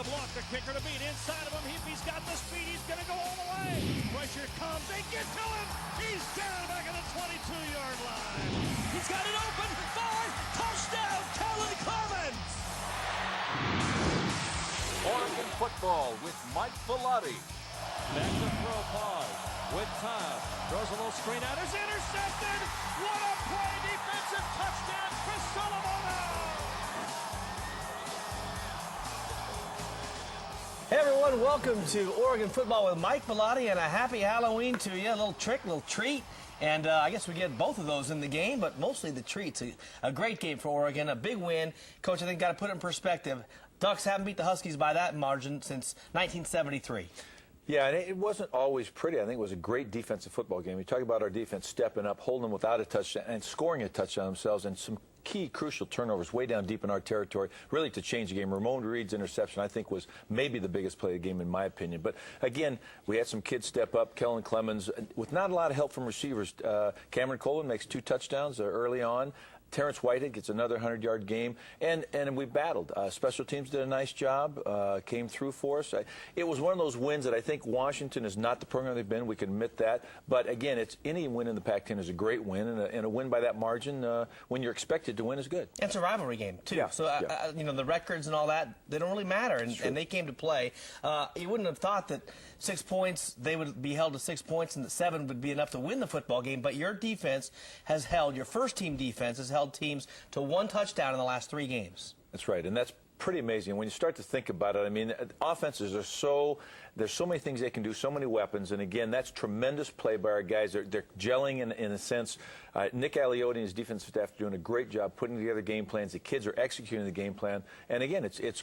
a block. The kicker to beat inside of him. He's got the speed. He's going to go all the way. Pressure comes. They get to him. He's down back at the 22-yard line. He's got it open. Forward. Touchdown. Kellen Clemens. Oregon football with Mike Bellotti. Back to throw, pause. With time. Throws a little screen out. It's intercepted. What a play. Defensive touchdown. Chris Solomon. Hey everyone, welcome to Oregon Football with Mike Bellotti, and a happy Halloween to you. A little trick, a little treat. And I guess we get both of those in the game, but mostly the treats. A great game for Oregon, a big win. Coach, I think got to put it in perspective. Ducks haven't beat the Huskies by that margin since 1973. Yeah, and it wasn't always pretty. I think it was a great defensive football game. You talk about our defense stepping up, holding them without a touchdown, and scoring a touchdown themselves, and some key crucial turnovers way down deep in our territory, really to change the game. Ramon Reed's interception, I think, was maybe the biggest play of the game in my opinion. But again, we had some kids step up. Kellen Clemens, with not a lot of help from receivers. Cameron Coleman makes 2 touchdowns early on. Terrence Whitehead gets another 100-yard game, and we battled. Special teams did a nice job, came through for us. It was one of those wins that I think Washington is not the program they've been. We can admit that. But again, any win in the Pac-10 is a great win, and a win by that margin when you're expected to win is good. It's a rivalry game, too. Yeah, So, you know, the records and all that, they don't really matter, and they came to play. You wouldn't have thought that 6 points, they would be held to 6 points, and that 7 would be enough to win the football game. But your defense has held, your first-team defense has held teams to 1 touchdown in the last 3 games. That's right, and that's pretty amazing. When you start to think about it, I mean, offenses are there's so many things they can do, so many weapons, and again, that's tremendous play by our guys. They're gelling in a sense. Nick Aliotti and his defensive staff are doing a great job putting together game plans. The kids are executing the game plan, and again, it's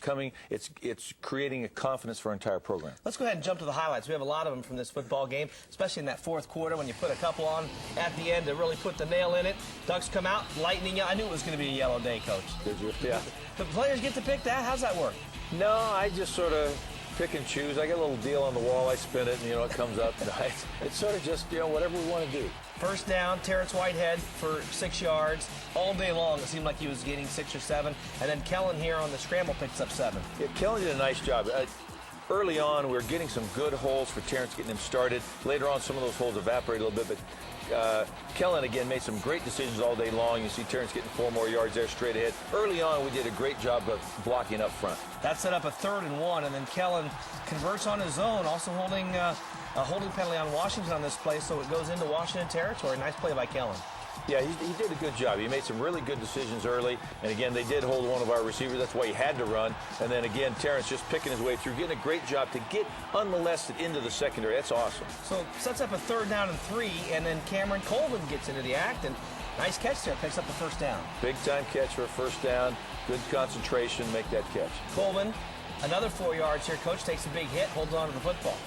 creating a confidence for our entire program. Let's go ahead and jump to the highlights. We have a lot of them from this football game, especially in that fourth quarter when you put a couple on at the end to really put the nail in it. Ducks come out, lightning. I knew it was going to be a yellow day, Coach. Did you? Yeah. The players get to pick that? How's that work? No, I just sort of pick and choose. I got a little deal on the wall. I spin it, and, it comes up. It's sort of just, whatever we want to do. First down, Terrence Whitehead for 6 yards. All day long, it seemed like he was getting 6 or 7. And then Kellen here on the scramble picks up 7. Yeah, Kellen did a nice job. Early on, we were getting some good holes for Terrence, getting him started. Later on, some of those holes evaporated a little bit, but Kellen, again, made some great decisions all day long. You see Terrence getting 4 more yards there straight ahead. Early on, we did a great job of blocking up front. That set up a 3rd and 1, and then Kellen converts on his own, also holding a holding penalty on Washington on this play, so it goes into Washington territory. Nice play by Kellen. Yeah, he did a good job. He made some really good decisions early. And again, they did hold one of our receivers. That's why he had to run. And then again, Terrence just picking his way through, getting a great job to get unmolested into the secondary. That's awesome. So sets up a 3rd down and 3, and then Cameron Colvin gets into the act, and nice catch there, picks up the 1st down. Big time catch for a 1st down. Good concentration, make that catch. Colvin, another 4 yards here. Coach takes a big hit, holds on to the football.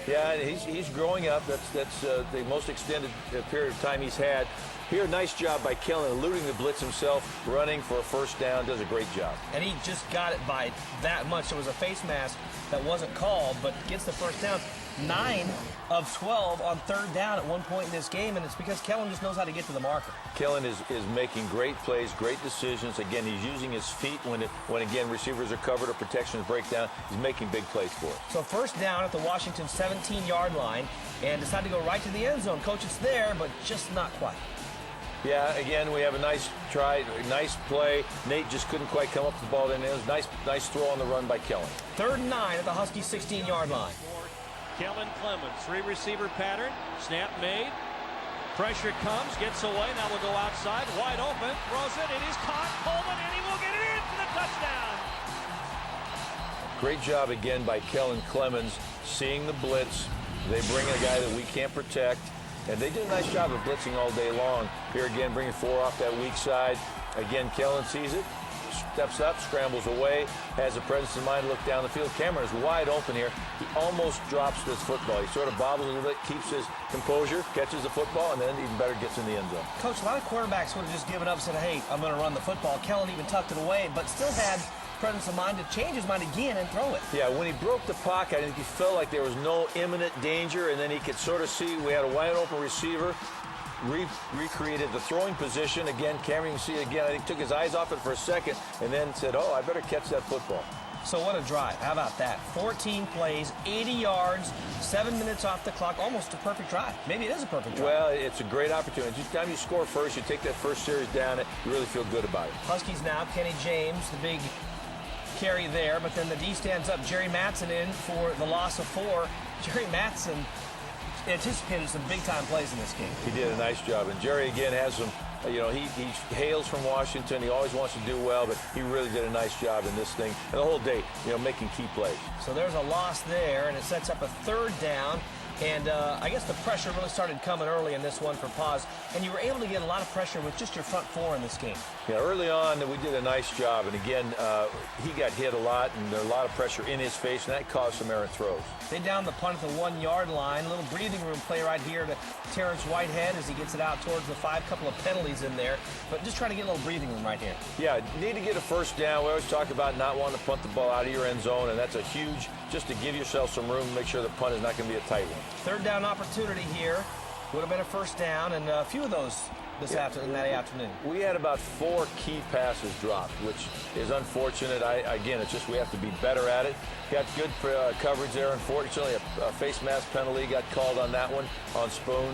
Yeah, and he's growing up. That's the most extended period of time he's had. Here, nice job by Kellen, eluding the blitz himself, running for a 1st down, does a great job. And he just got it by that much. It was a face mask that wasn't called, but gets the 1st down. 9 of 12 on 3rd down at one point in this game, and it's because Kellen just knows how to get to the marker. Kellen is making great plays, great decisions. Again, he's using his feet when again, receivers are covered or protections break down. He's making big plays for it. So 1st down at the Washington 17-yard line, and decide to go right to the end zone. Coach, it's there, but just not quite. Yeah, again, we have a nice try, nice play. Nate just couldn't quite come up with the ball. It was nice throw on the run by Kellen. 3rd and 9 at the Husky 16-yard line. Kellen Clemens, 3-receiver pattern. Snap made. Pressure comes, gets away. Now we'll go outside. Wide open. Throws it. It is caught. Coleman, and he will get it in for the touchdown. Great job again by Kellen Clemens, seeing the blitz. They bring a guy that we can't protect. And they did a nice job of blitzing all day long. Here again, bringing 4 off that weak side. Again, Kellen sees it, steps up, scrambles away, has the presence of mind to look down the field. Cameron is wide open here. He almost drops this football. He sort of bobbles a little bit, keeps his composure, catches the football, and then even better gets in the end zone. Coach, a lot of quarterbacks would have just given up and said, hey, I'm going to run the football. Kellen even tucked it away, but still had presence of mind to change his mind again and throw it. Yeah, when he broke the pocket, I think he felt like there was no imminent danger, and then he could sort of see we had a wide open receiver, recreated the throwing position. Again, Cameron, you can see it again, I think took his eyes off it for a second, and then said, oh, I better catch that football. So what a drive. How about that? 14 plays, 80 yards, 7 minutes off the clock. Almost a perfect drive. Maybe it is a perfect drive. Well, it's a great opportunity. Each time you score first, you take that first series down, you really feel good about it. Huskies now, Kenny James, the big carry there, but then the D stands up. Jerry Mattson in for the loss of 4. Jerry Mattson anticipated some big-time plays in this game. He did a nice job, and Jerry again has some, he hails from Washington. He always wants to do well, but he really did a nice job in this thing. And the whole day, making key plays. So there's a loss there, and it sets up a 3rd down. And I guess the pressure really started coming early in this one for Paz. And you were able to get a lot of pressure with just your front 4 in this game. Yeah, early on, we did a nice job. And again, he got hit a lot, and there was a lot of pressure in his face, and that caused some errant throws. They down the punt at the 1-yard line. A little breathing room play right here to Terrence Whitehead as he gets it out towards the 5. Couple of penalties in there. But just trying to get a little breathing room right here. Yeah, need to get a first down. We always talk about not wanting to punt the ball out of your end zone, and that's a huge, just to give yourself some room, make sure the punt is not going to be a tight one. 3rd down opportunity here. Would have been a first down, and a few of those that afternoon. We had about 4 key passes dropped, which is unfortunate. Again, it's just we have to be better at it. Got good coverage there. Unfortunately, a face mask penalty got called on that one on Spoon.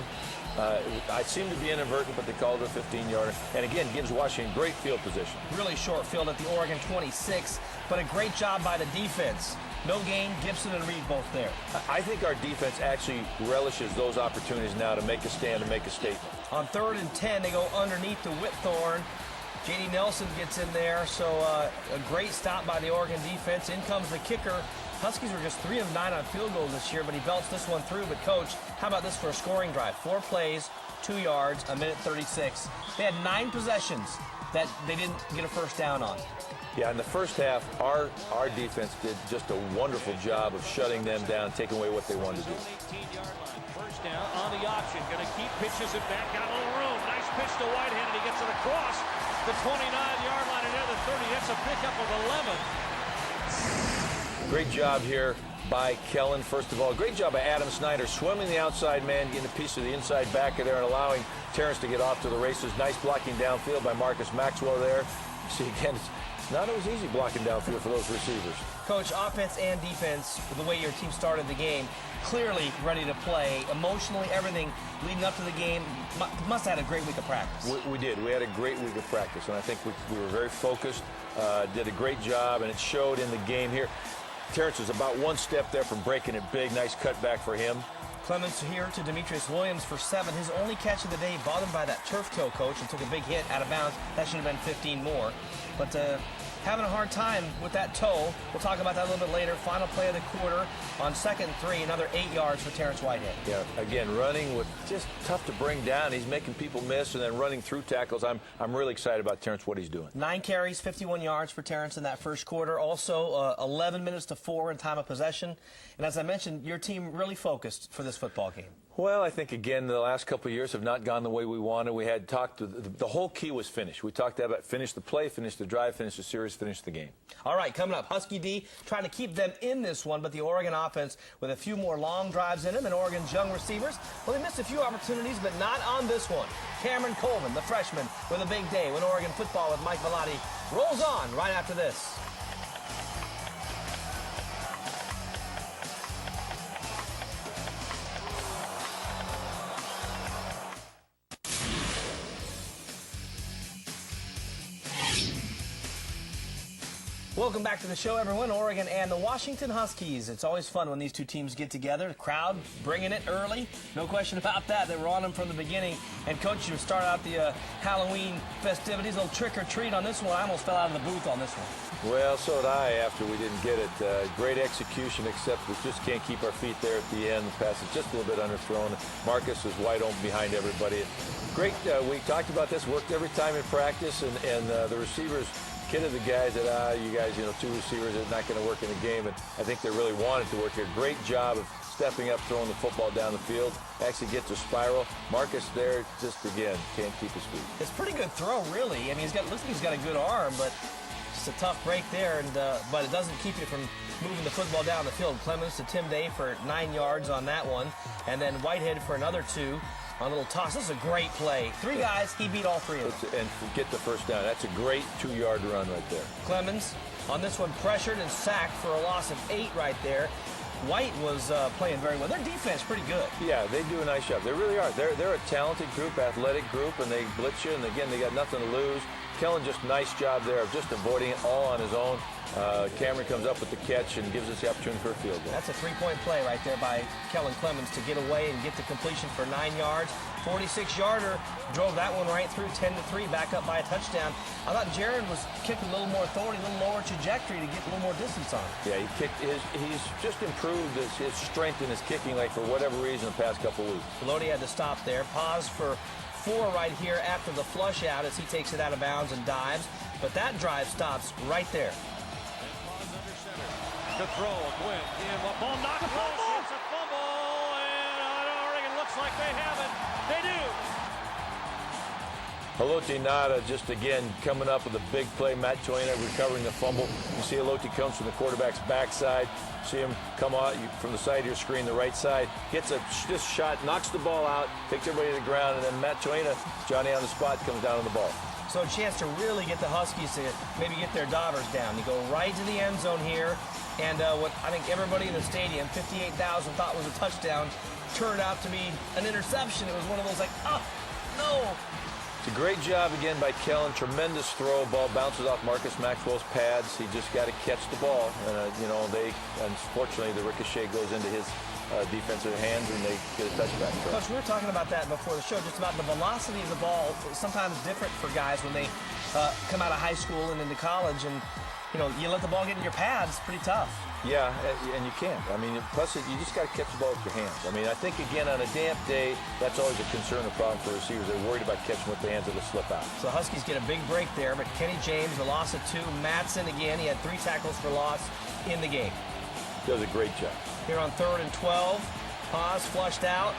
I seem to be inadvertent, but they called it a 15-yarder. And again, gives Washington great field position. Really short field at the Oregon 26, but a great job by the defense. No gain, Gibson and Reed both there. I think our defense actually relishes those opportunities now to make a stand and make a statement. On 3rd and 10, they go underneath to Whitthorne. J.D. Nelson gets in there, so a great stop by the Oregon defense. In comes the kicker. Huskies were just 3 of 9 on field goals this year, but he belts this one through. But, Coach, how about this for a scoring drive? 4 plays, 2 yards, a minute 36. They had 9 possessions that they didn't get a first down on. Yeah, in the first half, our defense did just a wonderful job of shutting them down, taking away what they wanted to do. 18-yard line. First down on the option. Going to keep pitches it back. Got a little room. Nice pitch to Whitehead, and he gets it across the 29-yard line and near the 30. That's a pickup of 11. Great job here by Kellen, first of all. Great job by Adam Snyder, swimming the outside man, getting a piece of the inside back of there and allowing Terrence to get off to the races. Nice blocking downfield by Marcus Maxwell there. See, again, it's not always easy blocking downfield for those receivers. Coach, offense and defense, the way your team started the game, clearly ready to play. Emotionally, everything leading up to the game, must have had a great week of practice. We did. We had a great week of practice, and I think we were very focused, did a great job, and it showed in the game here. Terrence was about 1 step there from breaking it big. Nice cutback for him. Clemens here to Demetrius Williams for 7. His only catch of the day, bothered by that turf toe, Coach, and took a big hit out of bounds. That should have been 15 more. But having a hard time with that toe. We'll talk about that a little bit later. Final play of the quarter on 2nd and 3, another 8 yards for Terrence Whitehead. Yeah, again, running with just tough to bring down. He's making people miss and then running through tackles. I'm really excited about Terrence, what he's doing. 9 carries, 51 yards for Terrence in that first quarter. Also, 11 minutes to 4 in time of possession. And as I mentioned, your team really focused for this football game. Well, I think, again, the last couple of years have not gone the way we wanted. We had talked, the whole key was finish. We talked about finish the play, finish the drive, finish the series, finish the game. All right, coming up, Husky D trying to keep them in this one, but the Oregon offense with a few more long drives in them, and Oregon's young receivers, well, they missed a few opportunities, but not on this one. Cameron Coleman, the freshman, with a big day when Oregon football with Mike Bellotti rolls on right after this. Welcome back to the show, everyone. Oregon and the Washington Huskies. It's always fun when these two teams get together. The crowd bringing it early. No question about that. They were on them from the beginning. And, Coach, you start out the Halloween festivities, a little trick-or-treat on this one. I almost fell out of the booth on this one. Well, so did I after we didn't get it. Great execution, except we just can't keep our feet there at the end. The pass is just a little bit underthrown. Marcus is wide open behind everybody. Great. We talked about this. Worked every time in practice, and the receivers kidded the guys that, you guys, 2 receivers are not going to work in the game, and I think they really wanted to work here. Great job of stepping up, throwing the football down the field, actually get to spiral. Marcus there, just again, can't keep his feet. It's a pretty good throw, really. I mean, looks like he's got a good arm, but just a tough break there, and but it doesn't keep you from moving the football down the field. Clemens to Tim Day for 9 yards on that one, and then Whitehead for another 2. On a little toss. This is a great play. 3 guys, he beat all 3 of them. And get the first down. That's a great 2-yard run right there. Clemens On this one, pressured and sacked for a loss of 8 right there. White was playing very well. Their defense pretty good. Yeah, they do a nice job. They really are. They're a talented group, athletic group, and they blitz you, and again, they got nothing to lose. Kellen, just nice job there of just avoiding it all on his own. Cameron comes up with the catch and gives us the opportunity for a field goal. That's a 3-point play right there by Kellen Clemens to get away and get the completion for 9 yards. 46-yarder, drove that one right through, 10-3, back up by a touchdown. I thought Jared was kicking a little more authority, a little lower trajectory to get a little more distance on it. Yeah, he's just improved his strength in his kicking, like for whatever reason, the past couple weeks. Bellotti had to stop there. Pause for 4 right here after the flush out as he takes it out of bounds and dives. But that drive stops right there. To throw, Gwynn, the ball knocked loose, it's a fumble, and Oregon looks like they have it. They do. Bellotti Nada just again coming up with a big play. Matt Toina recovering the fumble. You see Bellotti comes from the quarterback's backside. See him come out from the side of your screen, the right side. Gets this shot, knocks the ball out, takes everybody to the ground, and then Matt Toina, Johnny on the spot, comes down on the ball. So a chance to really get the Huskies to maybe get their daughters down. You go right to the end zone here, and what I think everybody in the stadium, 58,000, thought was a touchdown, turned out to be an interception. It was one of those like, oh, no. It's a great job again by Kellen. Tremendous throw. Ball bounces off Marcus Maxwell's pads. He just got to catch the ball. And, unfortunately, the ricochet goes into his defensive hands, and they get a touchback. Coach, we were talking about that before the show, just about the velocity of the ball. Sometimes different for guys when they come out of high school and into college, and you let the ball get in your pads, pretty tough. Yeah, and you can't. I mean, plus you just got to catch the ball with your hands. I mean, I think again on a damp day, that's always a concern, a problem for receivers. They're worried about catching with the hands that'll slip out. So the Huskies get a big break there, but Kenny James, a loss of 2. Matson again, he had 3 tackles for loss in the game. Does a great job. Here on 3rd and 12, Paz flushed out.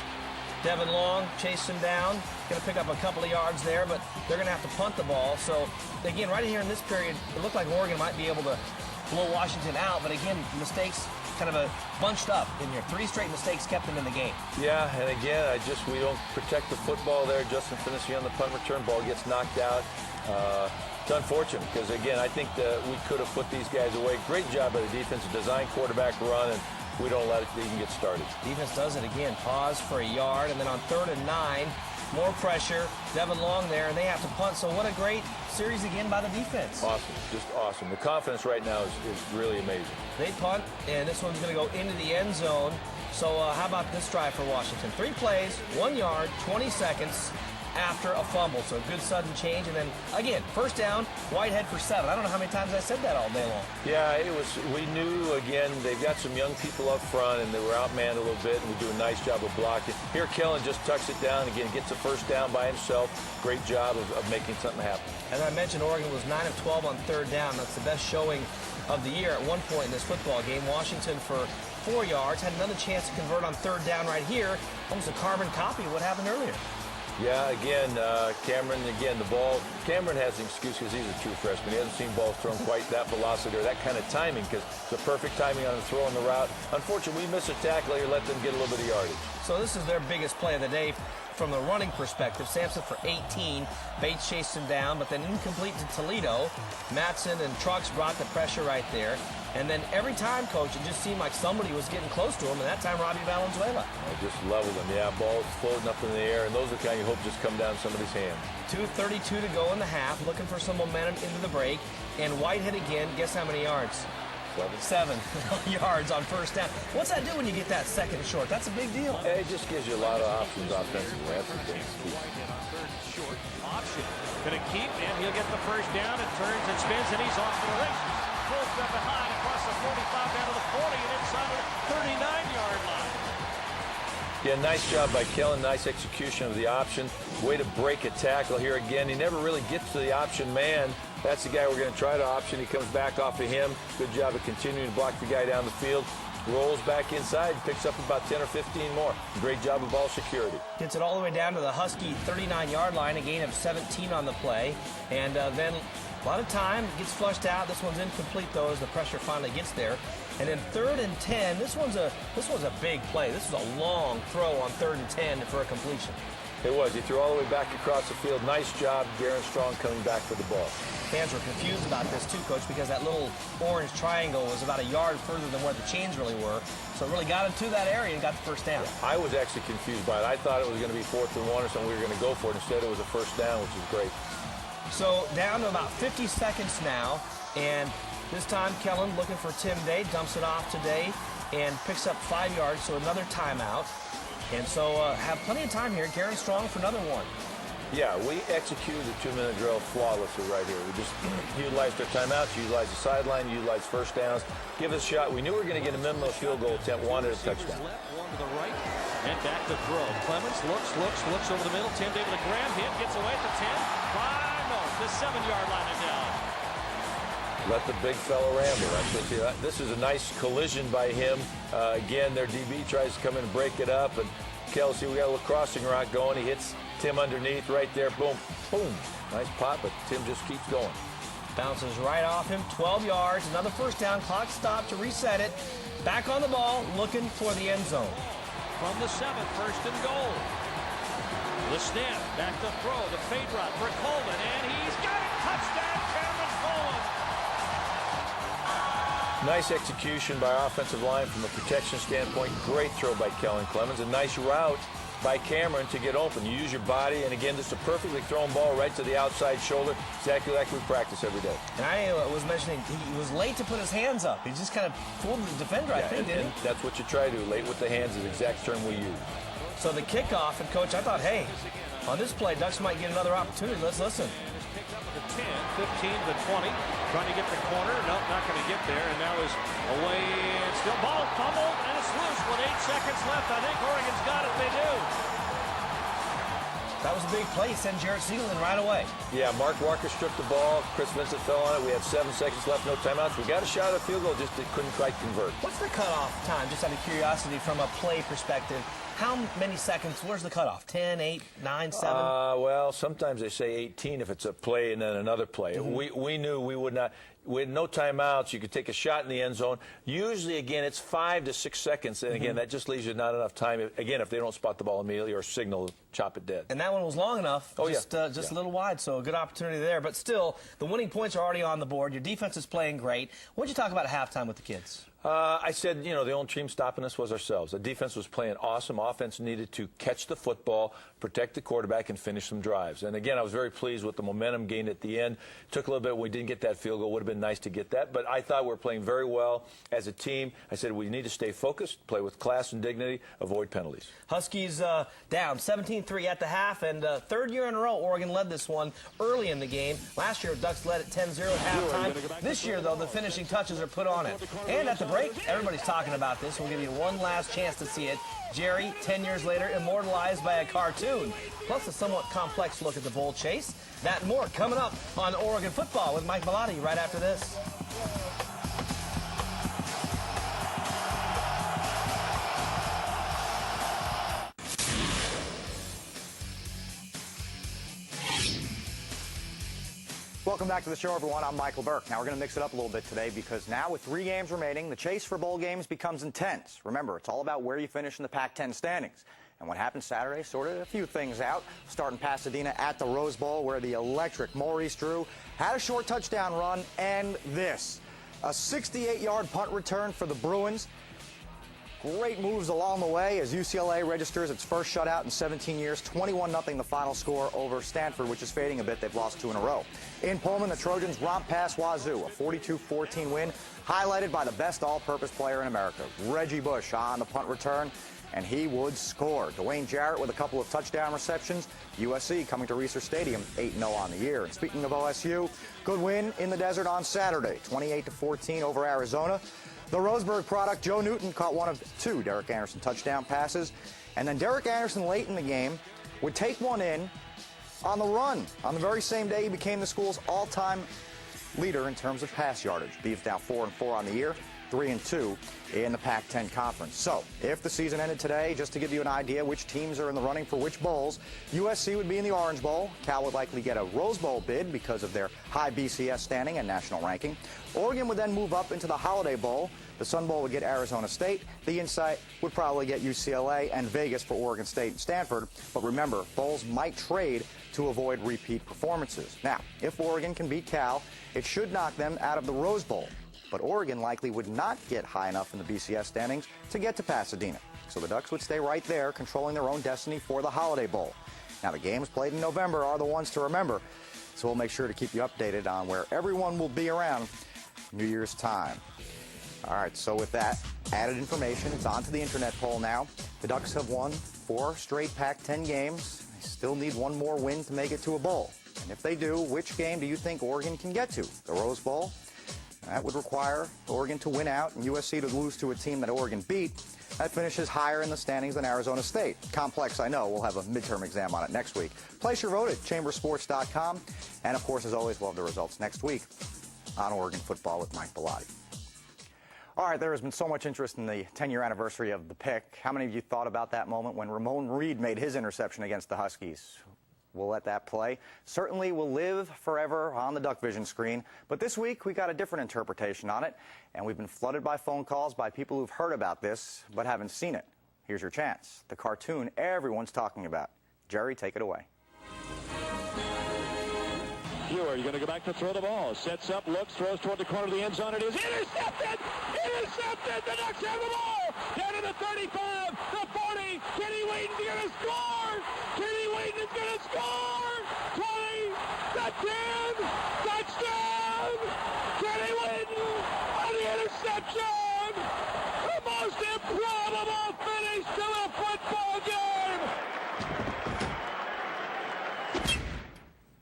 Devin Long chased him down. Going to pick up a couple of yards there, but they're going to have to punt the ball. So, again, right here in this period, it looked like Oregon might be able to blow Washington out, but again, mistakes kind of bunched up in here. 3 straight mistakes kept them in the game. Yeah, and again, we don't protect the football there. Justin finishing on the punt return, ball gets knocked out. It's unfortunate because, again, I think we could have put these guys away. Great job by the defense, design quarterback run, and we don't let it even get started. Defense does it again. Pause for a yard, and then on 3rd and 9, more pressure. Devin Long there, and they have to punt. So what a great series again by the defense. Awesome, just awesome. The confidence right now is really amazing. They punt, and this one's going to go into the end zone. So how about this drive for Washington? 3 plays, 1 yard, 20 seconds after a fumble. So good sudden change, and then again, first down, Whitehead for 7. I don't know how many times I said that all day long. Yeah, we knew, again, they've got some young people up front, and they were outmanned a little bit, and we do a nice job of blocking. Here, Kellen just tucks it down, again, gets a first down by himself. Great job of making something happen. As I mentioned, Oregon was 9 of 12 on 3rd down. That's the best showing of the year at one point in this football game. Washington for 4 yards, had another chance to convert on 3rd down right here. Almost a carbon copy of what happened earlier. Yeah, again, Cameron, the ball. Cameron has an excuse because he's a true freshman. He hasn't seen balls thrown quite that velocity or that kind of timing because it's the perfect timing on the throw on the route. Unfortunately, we miss a tackle here, let them get a little bit of yardage. So this is their biggest play of the day from the running perspective. Sampson for 18. Bates chased him down, but then incomplete to Toledo. Matson and Trucks brought the pressure right there. And then every time, Coach, it just seemed like somebody was getting close to him, and that time Robbie Valenzuela. Just leveled him. Yeah, ball's floating up in the air, and those are the kind you hope just come down somebody's hand. 2:32 to go in the half, looking for some momentum into the break. And Whitehead again, guess how many yards? 7 yards on first down. What's that do when you get that second short? That's a big deal. It just gives you a lot of options offensively. That's the thing. Short option. Going to keep, and he'll get the first down. It turns and spins, and he's off to the races. Full step behind across the 45 down to the 40 and inside the 39-yard line. Yeah, nice job by Kellen. Nice execution of the option. Way to break a tackle here again. He never really gets to the option man. That's the guy we're going to try to option. He comes back off of him. Good job of continuing to block the guy down the field. Rolls back inside, picks up about 10 or 15 more. Great job of ball security. Gets it all the way down to the Husky 39-yard line, a gain of 17 on the play. And then A lot of time, gets flushed out. This one's incomplete, though, as the pressure finally gets there. And then 3rd and 10, this one's a big play. This was a long throw on 3rd and 10 for a completion. It was. He threw all the way back across the field. Nice job, Garen Strong coming back for the ball. Fans were confused about this too, Coach, because that little orange triangle was about a yard further than where the chains really were. So it really got him to that area and got the first down. I was actually confused by it. I thought it was going to be 4th and 1 or something. We were going to go for it. Instead, it was a first down, which is great. So down to about 50 seconds now, and this time Kellen looking for Tim Day, dumps it off to Day, and picks up 5 yards, so another timeout. And so have plenty of time here. Garen Strong for another one. Yeah, we executed the 2-minute drill flawlessly right here. We just utilized our timeouts, utilized the sideline, utilized first downs, give us a shot. We knew we were going to get a minimum field goal attempt, wanted a touchdown. Left, one to the right, and back to throw. Clemens looks over the middle. Tim Day with a grab hit, gets away at the 10. 5, no, the 7-yard line and down. Let the big fella ramble. This is a nice collision by him. Again, their DB tries to come in and break it up. And Kelsey, we got a little crossing route going. He hits Tim underneath right there. Boom, boom. Nice pop, but Tim just keeps going. Bounces right off him, 12 yards. Another first down. Clock stopped to reset it. Back on the ball, looking for the end zone. From the 7, 1st and goal. The snap, back to throw, the fade route for Coleman, and he's got it. Touchdown, Cameron Coleman. Nice execution by offensive line from a protection standpoint. Great throw by Kellen Clemens. A nice route by Cameron to get open. You use your body, and again, just a perfectly thrown ball right to the outside shoulder, exactly like we practice every day. And I was mentioning he was late to put his hands up. He just kind of fooled the defender, I think, didn't he? That's what you try to do. Late with the hands is the exact term we use. So the kickoff, and Coach, I thought, hey, on this play, Ducks might get another opportunity. Let's listen. 10, 15 to the 20, trying to get the corner. Nope, not going to get there. And now is away. And still ball fumbled, and it's loose with 8 seconds left. I think Oregon's got it. They do. That was a big play. Send Jarrett Siegelman right away. Yeah, Mark Walker stripped the ball. Chris Vincent fell on it. We had 7 seconds left, no timeouts. We got a shot at a field goal, just couldn't quite convert. What's the cutoff time, just out of curiosity, from a play perspective? How many seconds? Where's the cutoff? 10, 8, 9, 7? Well, sometimes they say 18 if it's a play and then another play. We knew we would not. We had no timeouts. You could take a shot in the end zone. Usually, again, it's 5 to 6 seconds. And again, that just leaves you not enough time. Again, if they don't spot the ball immediately or signal, chop it dead. And that one was long enough, just a little wide, so a good opportunity there. But still, the winning points are already on the board. Your defense is playing great. What did you talk about at halftime with the kids? I said, the only team stopping us was ourselves. The defense was playing awesome. Offense needed to catch the football, protect the quarterback, and finish some drives. And again, I was very pleased with the momentum gained at the end. Took a little bit when we didn't get that field goal. Would have been nice to get that. But I thought we were playing very well as a team. I said we need to stay focused, play with class and dignity, avoid penalties. Huskies down 17-3 at the half, and 3rd year in a row, Oregon led this one early in the game. Last year, Ducks led at 10-0 at halftime. This year, though, the finishing touches are put on it. And at the break, everybody's talking about this. We'll give you one last chance to see it. Jerry, 10 years later, immortalized by a cartoon. Plus a somewhat complex look at the bull chase. That and more coming up on Oregon Football with Mike Bellotti right after this. Welcome back to the show, everyone. I'm Michael Burke. Now, we're going to mix it up a little bit today because now with 3 games remaining, the chase for bowl games becomes intense. Remember, it's all about where you finish in the Pac-10 standings. And what happened Saturday sorted a few things out. Starting Pasadena at the Rose Bowl, where the electric Maurice Drew had a short touchdown run, and this. A 68-yard punt return for the Bruins. Great moves along the way as UCLA registers its first shutout in 17 years. 21-0 the final score over Stanford, which is fading a bit. They've lost 2 in a row. In Pullman, the Trojans romp past Wazoo, a 42-14 win, highlighted by the best all-purpose player in America, Reggie Bush, on the punt return, and he would score. Dwayne Jarrett with a couple of touchdown receptions. USC coming to Reser Stadium 8-0 on the year. And speaking of OSU, good win in the desert on Saturday, 28-14 over Arizona. The Roseburg product, Joe Newton, caught one of 2 Derek Anderson touchdown passes. And then Derek Anderson, late in the game, would take one in on the run. On the very same day, he became the school's all-time leader in terms of pass yardage. Beavs now 4-4 on the year. 3-2 in the Pac-10 Conference. So, if the season ended today, just to give you an idea which teams are in the running for which bowls, USC would be in the Orange Bowl. Cal would likely get a Rose Bowl bid because of their high BCS standing and national ranking. Oregon would then move up into the Holiday Bowl. The Sun Bowl would get Arizona State. The Insight would probably get UCLA, and Vegas for Oregon State and Stanford. But remember, bowls might trade to avoid repeat performances. Now, if Oregon can beat Cal, it should knock them out of the Rose Bowl. But Oregon likely would not get high enough in the BCS standings to get to Pasadena. So the Ducks would stay right there, controlling their own destiny for the Holiday Bowl. Now, the games played in November are the ones to remember. So we'll make sure to keep you updated on where everyone will be around New Year's time. All right, so with that added information, it's on to the internet poll now. The Ducks have won 4 straight Pac-10 games. They still need one more win to make it to a bowl. And if they do, which game do you think Oregon can get to? The Rose Bowl? That would require Oregon to win out and USC to lose to a team that Oregon beat. That finishes higher in the standings than Arizona State. Complex, I know. We'll have a midterm exam on it next week. Place your vote at chambersports.com. And, of course, as always, we'll have the results next week on Oregon football with Mike Bellotti. All right, there has been so much interest in the 10-year anniversary of the pick. How many of you thought about that moment when Ramon Reed made his interception against the Huskies? We'll let that play. Certainly will live forever on the Duck Vision screen. But this week, we got a different interpretation on it, and we've been flooded by phone calls by people who've heard about this but haven't seen it. Here's your chance. The cartoon everyone's talking about. Jerry, take it away. You're going to go back to throw the ball. Sets up, looks, throws toward the corner of the end zone. It is intercepted! Intercepted! The Ducks have the ball! Down to the 35, the 40. Kenny Wheaton's going to score! Kenny Wheaton is going to score! 20, the 10, touchdown! Kenny Wheaton on the interception! The most improbable finish to a football game!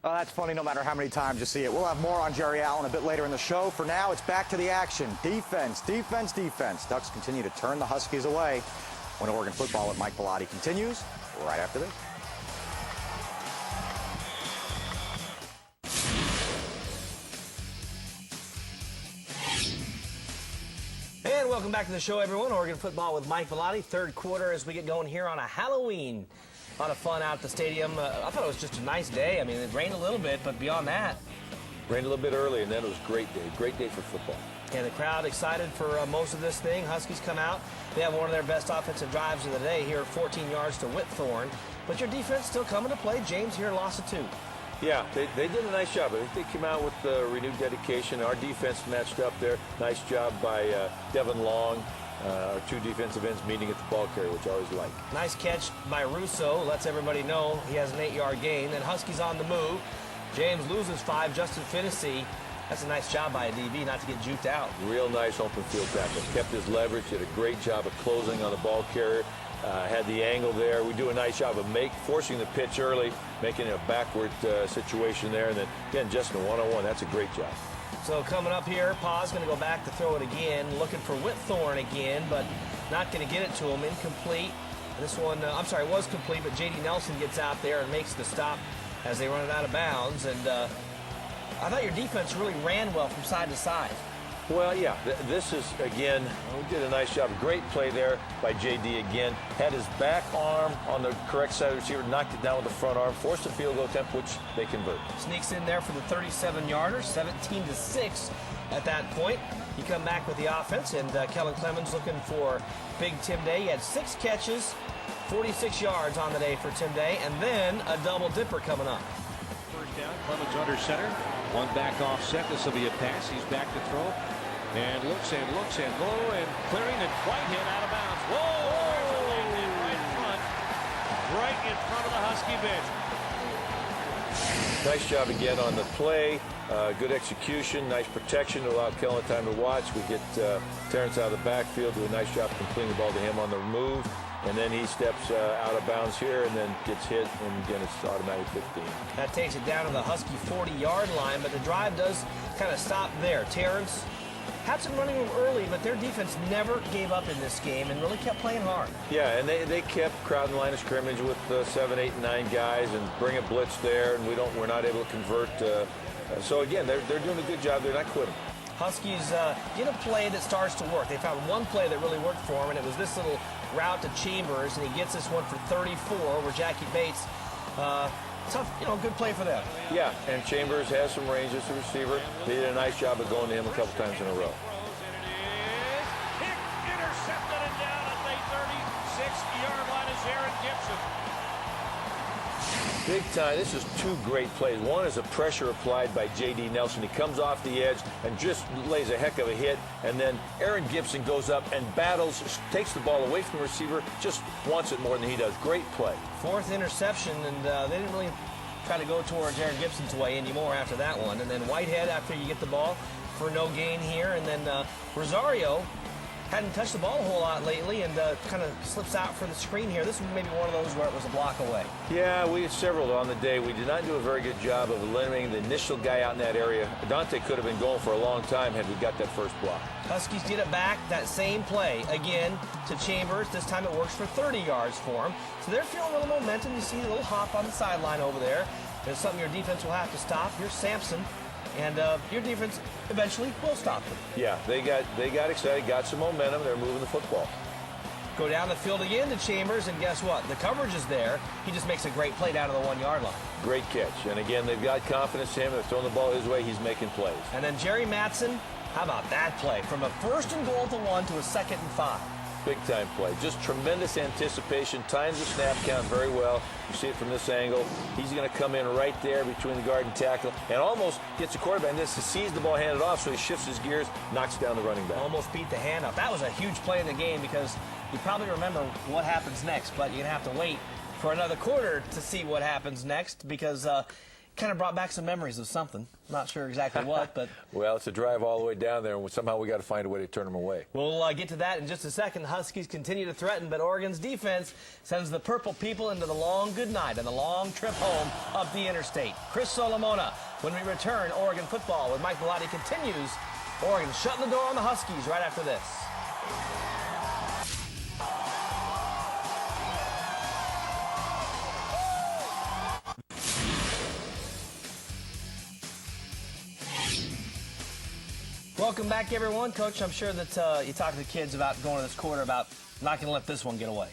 Oh, that's funny no matter how many times you see it. We'll have more on Jerry Allen a bit later in the show. For now, it's back to the action. Defense, defense, defense. Ducks continue to turn the Huskies away when Oregon football with Mike Bellotti continues right after this. And welcome back to the show, everyone. Oregon football with Mike Bellotti. Third quarter as we get going here on a Halloween. A lot of fun out at the stadium. I thought it was just a nice day. I mean, it rained a little bit, but beyond that. Rained a little bit early, and then it was a great day. Great day for football. And the crowd excited for most of this thing. Huskies come out. They have one of their best offensive drives of the day here, 14 yards to Whitthorne. But your defense still coming to play. James here lost it too. Yeah, they did a nice job. I think they came out with renewed dedication. Our defense matched up there. Nice job by Devin Long. Our 2 defensive ends meeting at the ball carrier, which I always like. Nice catch by Russo. Lets everybody know he has an 8-yard gain. Then Huskies on the move. James loses 5. Justin Finney. That's a nice job by a DB not to get juked out. Real nice open field tackle. Kept his leverage. Did a great job of closing on the ball carrier. Had the angle there. We do a nice job of forcing the pitch early, making it a backward situation there. And then, again, Justin one-on-one. That's a great job. So coming up here, Pa's going to go back to throw it again, looking for Whitthorne again, but not going to get it to him. Incomplete. This one, was complete, but J.D. Nelson gets out there and makes the stop as they run it out of bounds. And I thought your defense really ran well from side to side. Well, yeah, this is, again, we did a nice job. Great play there by J.D. again. Had his back arm on the correct side of the receiver, knocked it down with the front arm, forced a field goal attempt, which they convert. Sneaks in there for the 37-yarder, 17-6 at that point. You come back with the offense, and Kellen Clemens looking for Big Tim Day. He had 6 catches, 46 yards on the day for Tim Day, and then a double dipper coming up. First down, Clemens under center. One back offset. This will be a pass. He's back to throw. And looks and low and clearing and quite hit out of bounds. Whoa! There's a late hit right in front of the Husky bench. Nice job again on the play. Good execution, nice protection to allow Kellen time to watch. We get Terrence out of the backfield, do a nice job completing the ball to him on the move. And then he steps out of bounds here and then gets hit, and again, it's automatic 15. That takes it down to the Husky 40-yard line, but the drive does kind of stop there. Terrence had some running room early, but their defense never gave up in this game and really kept playing hard. Yeah, and they kept crowding the line of scrimmage with 7, 8, and 9 guys and bring a blitz there, and we're not able to convert. So again, they're doing a good job. They're not quitting. Huskies get a play that starts to work. They found one play that really worked for them, and it was this little route to Chambers, and he gets this one for 34 over Jackie Bates. Tough, good play for them. Yeah, and Chambers has some range as a receiver. They did a nice job of going to him a couple times in a row. Intercepted and down at the 36-yard line is Aaron Gibson. Big time. This is two great plays. One is a pressure applied by J.D. Nelson. He comes off the edge and just lays a heck of a hit. And then Aaron Gibson goes up and battles, takes the ball away from the receiver, just wants it more than he does. Great play. Fourth interception, and they didn't really try to go towards Aaron Gibson's way anymore after that one. And then Whitehead, after you get the ball, for no gain here. And then Rosario hadn't touched the ball a whole lot lately and kind of slips out for the screen here. This was maybe one of those where it was a block away. Yeah, we had several on the day. We did not do a very good job of eliminating the initial guy out in that area. Dante could have been going for a long time had we got that first block. Huskies get it back, that same play, again to Chambers. This time it works for 30 yards for him. So they're feeling a little momentum. You see a little hop on the sideline over there. There's something your defense will have to stop. Here's Sampson. And your defense eventually will stop them. Yeah, they got excited, got some momentum. They're moving the football. Go down the field again to Chambers, and guess what? The coverage is there. He just makes a great play down to the 1-yard line. Great catch. And again, they've got confidence in him. They're throwing the ball his way. He's making plays. And then Jerry Matson, how about that play? From a 1st and goal to 1 to a 2nd and 5. Big time play. Just tremendous anticipation. Times the snap count very well. You see it from this angle. He's going to come in right there between the guard and tackle and almost gets the quarterback. And this sees the ball handed off, so he shifts his gears, knocks down the running back. Almost beat the handoff. That was a huge play in the game because you probably remember what happens next, but you're going to have to wait for another quarter to see what happens next because kind of brought back some memories of something. Not sure exactly what, but... Well, it's a drive all the way down there, and somehow we got to find a way to turn them away. We'll get to that in just a second. Huskies continue to threaten, but Oregon's defense sends the Purple people into the long good night and the long trip home up the interstate. Chris Solomona, when we return, Oregon football with Mike Bellotti continues. Oregon shutting the door on the Huskies right after this. Welcome back, everyone. Coach, I'm sure that you talked to the kids about going to this quarter, about not going to let this one get away.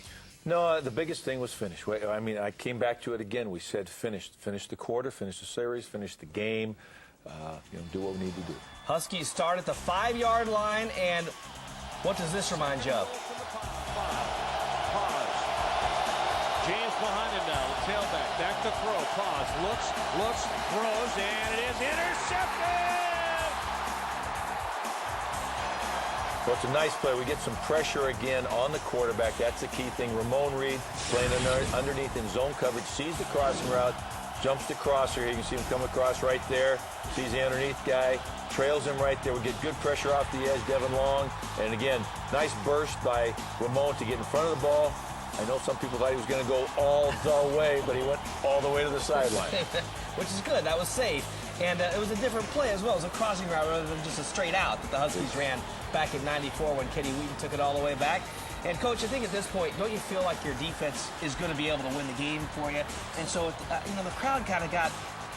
No, the biggest thing was finish. I mean, I came back to it again. We said finish the quarter, finish the series, finish the game, do what we need to do. Huskies start at the 5-yard line, and what does this remind you of? Pause. James behind him now, the tailback, back to throw, pause, looks, throws, and it is intercepted! So it's a nice play. We get some pressure again on the quarterback. That's the key thing. Ramon Reed playing underneath in zone coverage, sees the crossing route, jumps the crosser here. You can see him come across right there. Sees the underneath guy, trails him right there. We get good pressure off the edge, Devin Long. And again, nice burst by Ramon to get in front of the ball. I know some people thought he was going to go all the way, but he went all the way to the sideline. Which is good. That was safe. And it was a different play as well. It was a crossing route rather than just a straight out that the Huskies ran back in '94 when Kenny Wheaton took it all the way back. And, Coach, I think at this point, don't you feel like your defense is going to be able to win the game for you? And so, the crowd kind of got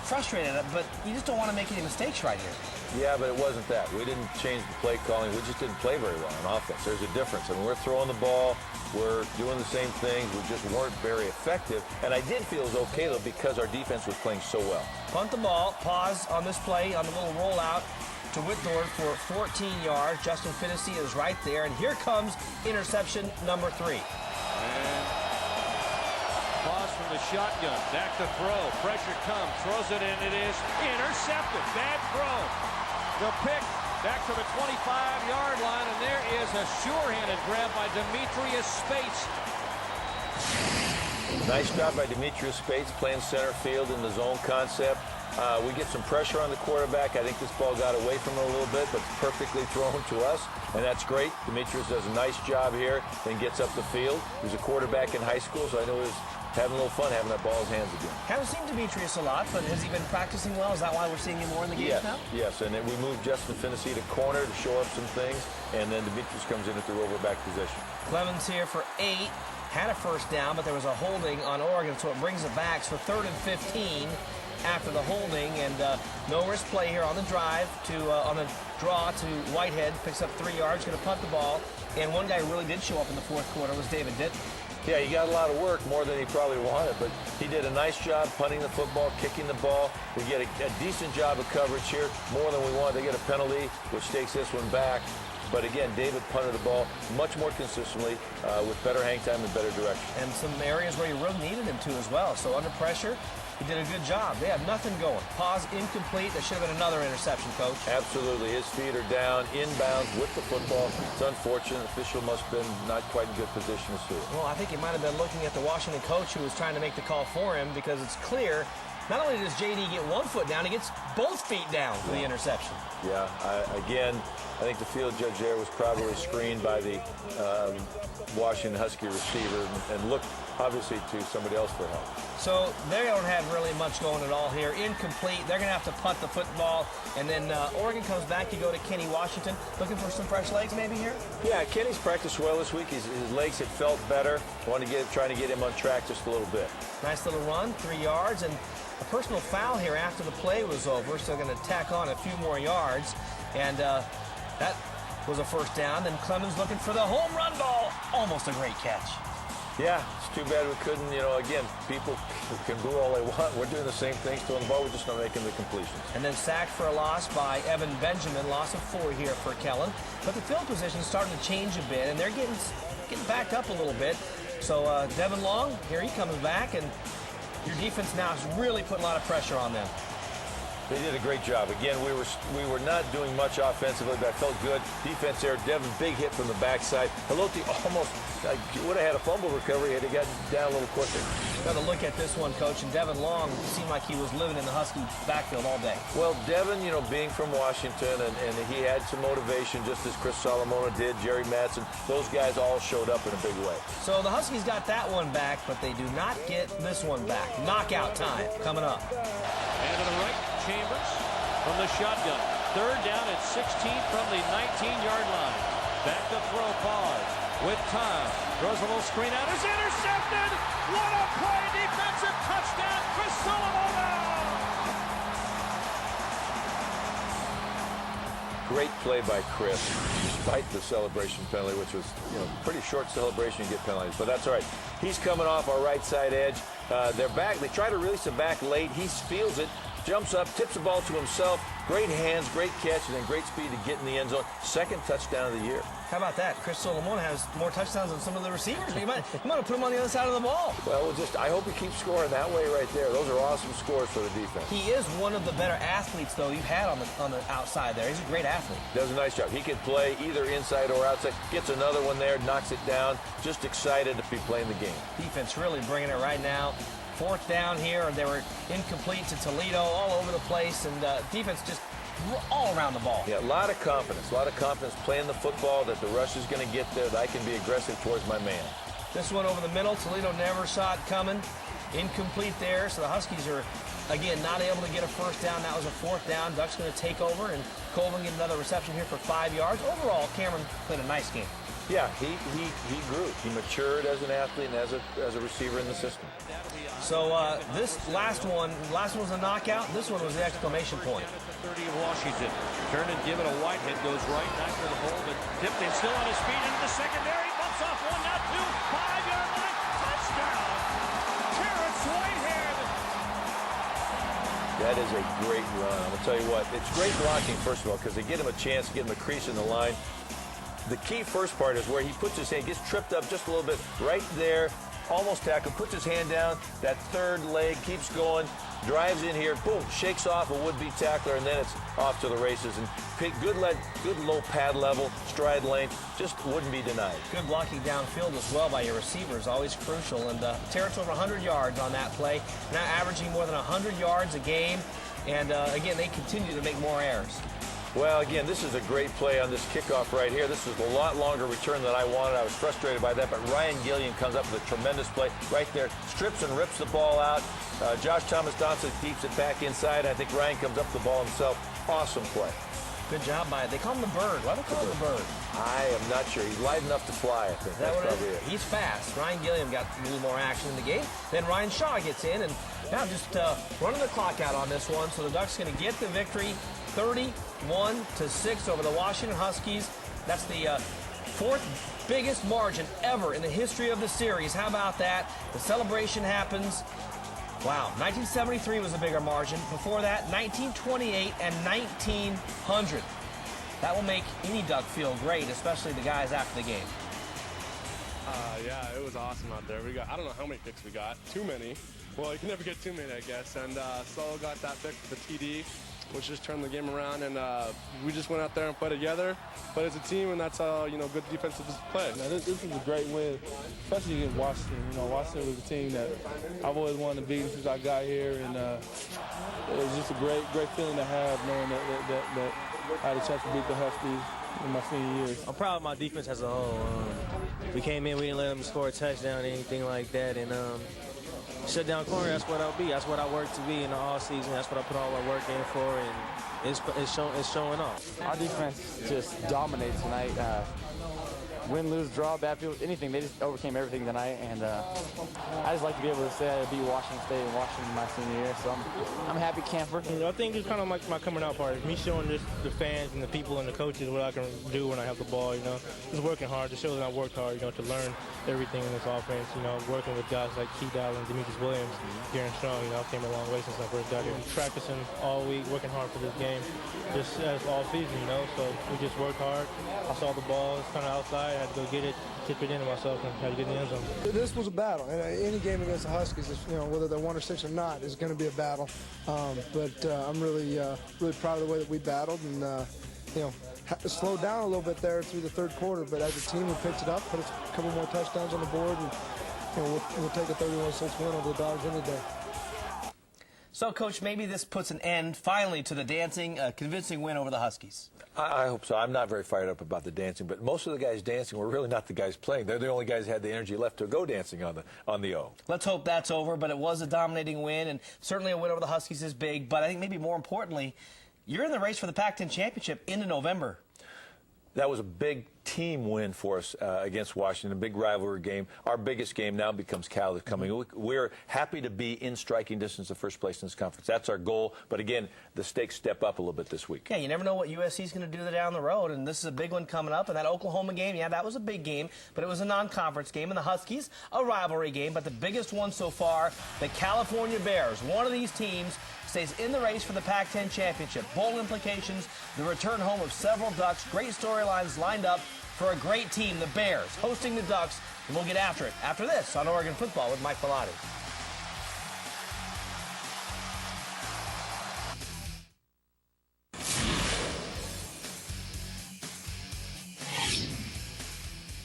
frustrated, but you just don't want to make any mistakes right here. Yeah, but it wasn't that. We didn't change the play calling. We just didn't play very well on offense. There's a difference. I mean, we're throwing the ball. We're doing the same things. We just weren't very effective. And I did feel it was okay, though, because our defense was playing so well. Punt the ball. Pause on this play on the little rollout to Whitthorne for 14 yards. Justin Finnessy is right there. And here comes interception number 3. And pause from the shotgun. Back to throw. Pressure comes. Throws it, and it is intercepted. Bad throw. The pick back to the 25-yard line, and there is a sure-handed grab by Demetrius Spates. Nice job by Demetrius Spates playing center field in the zone concept. We get some pressure on the quarterback. I think this ball got away from him a little bit, but perfectly thrown to us, and that's great. Demetrius does a nice job here and gets up the field. He was a quarterback in high school, so I know he was having a little fun having that ball in his hands again. Haven't seen Demetrius a lot, but has he been practicing well? Is that why we're seeing him more in the games now? Yes, and then we moved Justin Finnessy to corner to show up some things, and then Demetrius comes in at the roverback position. Clemens here for 8. had a first down, but there was a holding on Oregon, so it brings it back. So 3rd and 15 after the holding, and no risk play here on the drive on the draw to Whitehead. Picks up 3 yards, going to punt the ball. And one guy who really did show up in the fourth quarter was David Ditton. Yeah, he got a lot of work, more than he probably wanted, but he did a nice job punting the football, kicking the ball. We get a decent job of coverage here, more than we want. They get a penalty, which takes this one back. But again, David punted the ball much more consistently with better hang time and better direction. And some areas where you really needed him to as well. So under pressure, he did a good job. They had nothing going. Pause, incomplete. There should have been another interception, Coach. Absolutely. His feet are down, inbounds with the football. It's unfortunate. The official must have been not quite in good position to see it. Well, I think he might have been looking at the Washington coach who was trying to make the call for him, because it's clear not only does JD get one foot down, he gets both feet down for the interception. Yeah, again, I think the field judge there was probably screened by the Washington Husky receiver and looked, obviously, to somebody else for help. So they don't have really much going at all here. Incomplete. They're going to have to punt the football. And then Oregon comes back. You go to Kenny Washington. Looking for some fresh legs maybe here? Yeah, Kenny's practiced well this week. His legs had felt better. Trying to get him on track just a little bit. Nice little run, 3 yards. And a personal foul here after the play was over. So they're going to tack on a few more yards. And that was a first down. Then Clemens looking for the home run ball. Almost a great catch. Yeah, it's too bad we couldn't, again, people can boo all they want. We're doing the same things to them, but we're just not making the completions. And then sacked for a loss by Evan Benjamin, loss of 4 here for Kellen. But the field position is starting to change a bit, and they're getting backed up a little bit. So Devin Long, here he comes back, and your defense now is really putting a lot of pressure on them. They did a great job. Again, we were not doing much offensively, but I felt good. Defense there, Devin, big hit from the backside. Bellotti almost would have had a fumble recovery had he gotten down a little quicker. Got to look at this one, Coach, and Devin Long seemed like he was living in the Husky backfield all day. Well, Devin, being from Washington, and he had some motivation, just as Chris Solomona did, Jerry Madsen. Those guys all showed up in a big way. So the Huskies got that one back, but they do not get this one back. Knockout time coming up. And to the right, Chambers from the shotgun. 3rd down at 16 from the 19-yard line. Back to throw, pause. With time. Throws a little screen out. It's intercepted! What a play! Defensive touchdown, Chris Solomona! Great play by Chris, despite the celebration penalty, which was, pretty short celebration. You get penalties, but that's all right. He's coming off our right side edge. They're back. They try to release him back late. He feels it, jumps up, tips the ball to himself. Great hands, great catch, and then great speed to get in the end zone. 2nd touchdown of the year. How about that? Chris Solomon has more touchdowns than some of the receivers. You might have put him on the other side of the ball. Well, I hope he keeps scoring that way right there. Those are awesome scores for the defense. He is one of the better athletes, though, you've had on the outside there. He's a great athlete. Does a nice job. He can play either inside or outside. Gets another one there, knocks it down. Just excited to be playing the game. Defense really bringing it right now. 4th down here, and they were incomplete to Toledo, all over the place, and defense just all around the ball. Yeah, a lot of confidence playing the football, that the rush is going to get there, that I can be aggressive towards my man. This one over the middle, Toledo never saw it coming. Incomplete there, so the Huskies are, again, not able to get a first down. That was a 4th down. Duck's going to take over, and Colvin get another reception here for 5 yards. Overall, Cameron played a nice game. Yeah, he grew. He matured as an athlete and as a receiver in the system. So this last one was a knockout. This one was the exclamation point. 30 of Washington. Turn and give it a Whitehead. Goes right back to the hole, but tipped and still on his feet into the secondary. Bumps off 1, now 2. 5-yard line. Touchdown. Terrence Whitehead. That is a great run. I'm going to tell you what. It's great blocking, first of all, because they get him a chance to get him a crease in the line. The key first part is where he puts his hand, gets tripped up just a little bit right there, almost tackled, puts his hand down, that 3rd leg keeps going, drives in here, boom, shakes off a would-be tackler, and then it's off to the races. And good low pad level, stride length, just wouldn't be denied. Good blocking downfield as well by your receivers, always crucial. And Terrence over 100 yards on that play, now averaging more than 100 yards a game. And again, they continue to make more errors. Well, again, this is a great play on this kickoff right here. This is a lot longer return than I wanted. I was frustrated by that, but Ryan Gillian comes up with a tremendous play right there, strips and rips the ball out. Josh Thomas Johnson keeps it back inside. I think Ryan comes up with the ball himself. Awesome play. Good job by it. They call him the Bird. Why do they call him the Bird? I am not sure. He's light enough to fly, I think. Is that That's what it probably is? it. He's fast. Ryan Gilliam got a little more action in the game. Then Ryan Shaw gets in, and now just running the clock out on this one. So the Ducks going to get the victory, 31-6 over the Washington Huskies. That's the fourth biggest margin ever in the history of the series. How about that? The celebration happens. Wow, 1973 was a bigger margin. Before that, 1928 and 1900. That will make any Duck feel great, especially the guys after the game. Yeah, it was awesome out there. I don't know how many picks we got. Too many. Well, you can never get too many, I guess. And Solo got that pick for the TD, which just turned the game around. And we just went out there and played together, played as a team, and that's how, good defensive play. Now, this is a great win, especially against Washington. Washington was a team that I've always wanted to beat since I got here, and it was just a great feeling to have, knowing that I had a chance to beat the Huskies in my senior years. I'm proud of my defense as a whole. We came in, we didn't let them score a touchdown or anything like that, and shut down corner, that's what I'll be. That's what I work to be in the all season. That's what I put all our work in for, and it's showing off. Our defense just dominates tonight. Win, lose, draw, bad people, anything. They just overcame everything tonight, and I just like to be able to say I beat Washington State and Washington my senior year, so I'm a happy camper. I think it's kind of like my coming out party. Me showing the fans and the people and the coaches what I can do when I have the ball, Just working hard to show that I worked hard, to learn everything in this offense, working with guys like Keith Allen, Demetrius Williams, Darren Strong, I came a long way since I first got here. Practicing all week, working hard for this game, just as all season, so we just worked hard. I saw the ball, it's kind of outside, I had to go get it, tip it into myself, and had to get in the end zone. This was a battle. Any game against the Huskies, whether they're 1 or 6 or not, is going to be a battle. But I'm really proud of the way that we battled, and slowed down a little bit there through the third quarter. But as a team, we picked it up, put a couple more touchdowns on the board, and we'll take a 31-6 win over the Dogs any day. So, Coach, maybe this puts an end, finally, to the dancing, convincing win over the Huskies. I hope so. I'm not very fired up about the dancing, but most of the guys dancing were really not the guys playing. They're the only guys who had the energy left to go dancing on the O. Let's hope that's over, but it was a dominating win, and certainly a win over the Huskies is big. But I think maybe more importantly, you're in the race for the Pac-10 championship into November. That was a big team win for us against Washington, a big rivalry game. Our biggest game now becomes Cal this coming. We're happy to be in striking distance of first place in this conference. That's our goal. But again, the stakes step up a little bit this week. Yeah, you never know what USC is going to do down the road, and this is a big one coming up. And that Oklahoma game, yeah, that was a big game, but it was a non-conference game. And the Huskies, a rivalry game, but the biggest one so far, the California Bears. One of these teams stays in the race for the Pac-10 championship. Bowl implications, the return home of several Ducks. Great storylines lined up for a great team, the Bears, hosting the Ducks, and we'll get after it after this on Oregon Football with Mike Bellotti.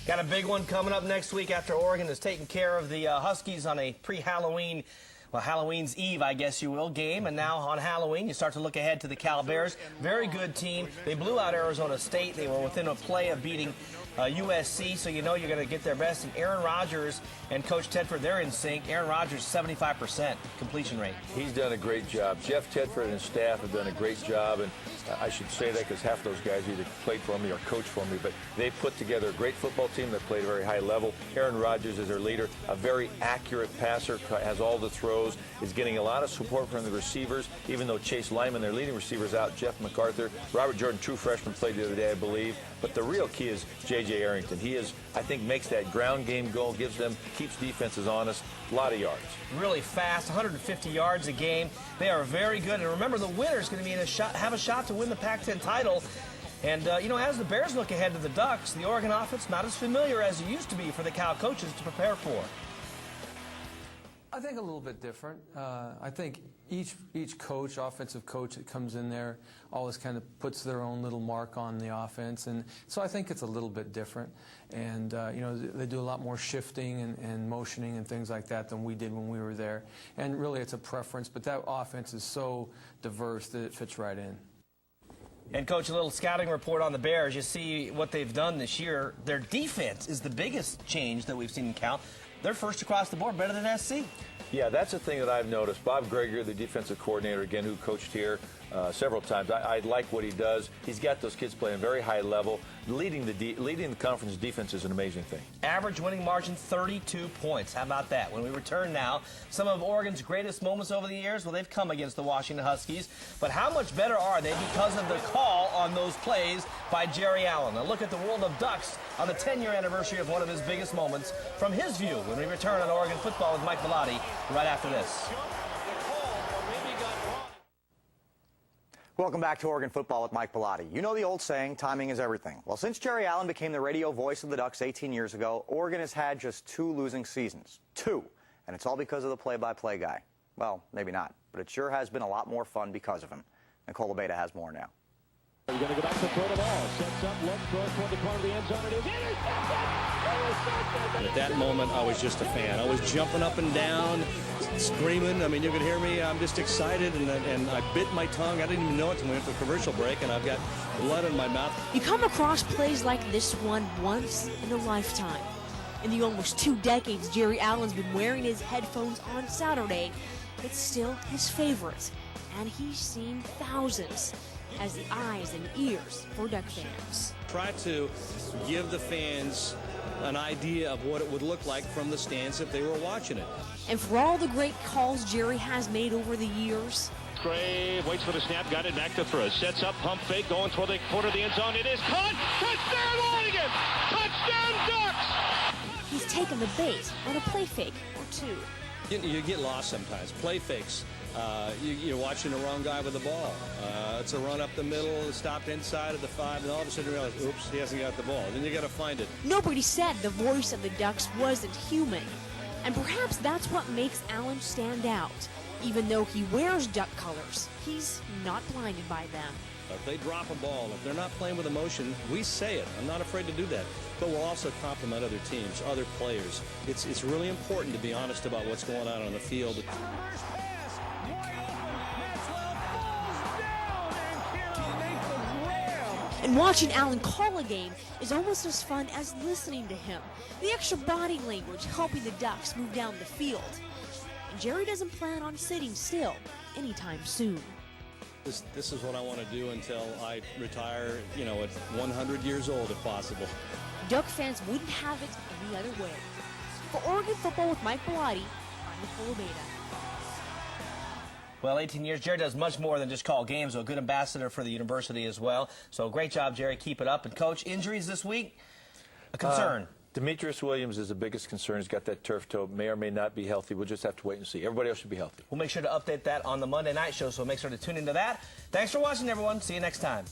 Got a big one coming up next week after Oregon has taken care of the Huskies on a pre-Halloween, well, Halloween's Eve, I guess you will, game. And now on Halloween, you start to look ahead to the Cal Bears. Very good team. They blew out Arizona State. They were within a play of beating USC, so you know you're going to get their best. And Aaron Rodgers and Coach Tedford, they're in sync. Aaron Rodgers, 75% completion rate. He's done a great job. Jeff Tedford and his staff have done a great job, and I should say that because half those guys either played for me or coached for me, but they put together a great football team that played at a very high level. Aaron Rodgers is their leader, a very accurate passer, has all the throws, is getting a lot of support from the receivers, even though Chase Lyman, their leading receiver, is out. Jeff MacArthur, Robert Jordan, true freshman, played the other day, I believe. But the real key is J.J. Arrington. He is, I think, makes that ground game go, keeps defenses honest, a lot of yards. Really fast, 150 yards a game. They are very good. And remember, the winner is going to be have a shot to win the Pac-10 title. And, as the Bears look ahead to the Ducks, the Oregon offense not as familiar as it used to be for the Cal coaches to prepare for. I think a little bit different. I think each coach, offensive coach that comes in there, always kind of puts their own little mark on the offense, and so I think it's a little bit different. And they do a lot more shifting and motioning and things like that than we did when we were there. And really, it's a preference, but that offense is so diverse that it fits right in. And, Coach, a little scouting report on the Bears. You see what they've done this year. Their defense is the biggest change that we've seen in Cal. They're first across the board, better than SC. Yeah, that's the thing that I've noticed. Bob Greger, the defensive coordinator, again, who coached here, several times. I like what he does. He's got those kids playing very high level. Leading the conference defense is an amazing thing. Average winning margin, 32 points. How about that? When we return now, some of Oregon's greatest moments over the years, well, they've come against the Washington Huskies. But how much better are they because of the call on those plays by Jerry Allen? A look at the world of Ducks on the 10-year anniversary of one of his biggest moments from his view when we return on Oregon Football with Mike Bellotti right after this. Welcome back to Oregon Football with Mike Bellotti. You know the old saying, timing is everything. Well, since Jerry Allen became the radio voice of the Ducks 18 years ago, Oregon has had just 2 losing seasons. 2. And it's all because of the play-by-play guy. Well, maybe not, but it sure has been a lot more fun because of him. Nicole Abeda has more now. We're going to go back to throw the ball. Sets up, looks, throws toward the corner of the end zone. It is intercepted! At that moment, I was just a fan. I was jumping up and down, screaming. I mean, you could hear me. I'm just excited, and I bit my tongue. I didn't even know it until we went to a commercial break, and I've got blood in my mouth. You come across plays like this one once in a lifetime. In the almost 2 decades Jerry Allen's been wearing his headphones on Saturday, it's still his favorite, and he's seen thousands as the eyes and ears for Duck fans. Try to give the fans an idea of what it would look like from the stands if they were watching it. And for all the great calls Jerry has made over the years, Crave waits for the snap, got it, back to throw. Sets up, pump fake, going toward the corner of the end zone. It is caught! Touchdown Oregon! Touchdown Ducks! he's taken the bait on a play fake or 2. You get lost sometimes. Play fakes. You're watching the wrong guy with the ball. It's a run up the middle, stopped inside of the 5, and all of a sudden you realize, oops, he hasn't got the ball. Then you got to find it. Nobody said the voice of the Ducks wasn't human. And perhaps that's what makes Allen stand out. Even though he wears Duck colors, he's not blinded by them. If they drop a ball, if they're not playing with emotion, we say it. I'm not afraid to do that. But we'll also compliment other teams, other players. It's really important to be honest about what's going on the field. And watching Allen call a game is almost as fun as listening to him. The extra body language helping the Ducks move down the field. And Jerry doesn't plan on sitting still anytime soon. This is what I want to do until I retire, at 100 years old if possible. Duck fans wouldn't have it any other way. For Oregon Football with Mike Bellotti, I'm Nicole Abeda. Well, 18 years, Jerry does much more than just call games, so a good ambassador for the university as well. So great job, Jerry. Keep it up. And, Coach, injuries this week? A concern. Demetrius Williams is the biggest concern. He's got that turf toe, may or may not be healthy. We'll just have to wait and see. Everybody else should be healthy. We'll make sure to update that on the Monday night show, so make sure to tune into that. Thanks for watching, everyone. See you next time.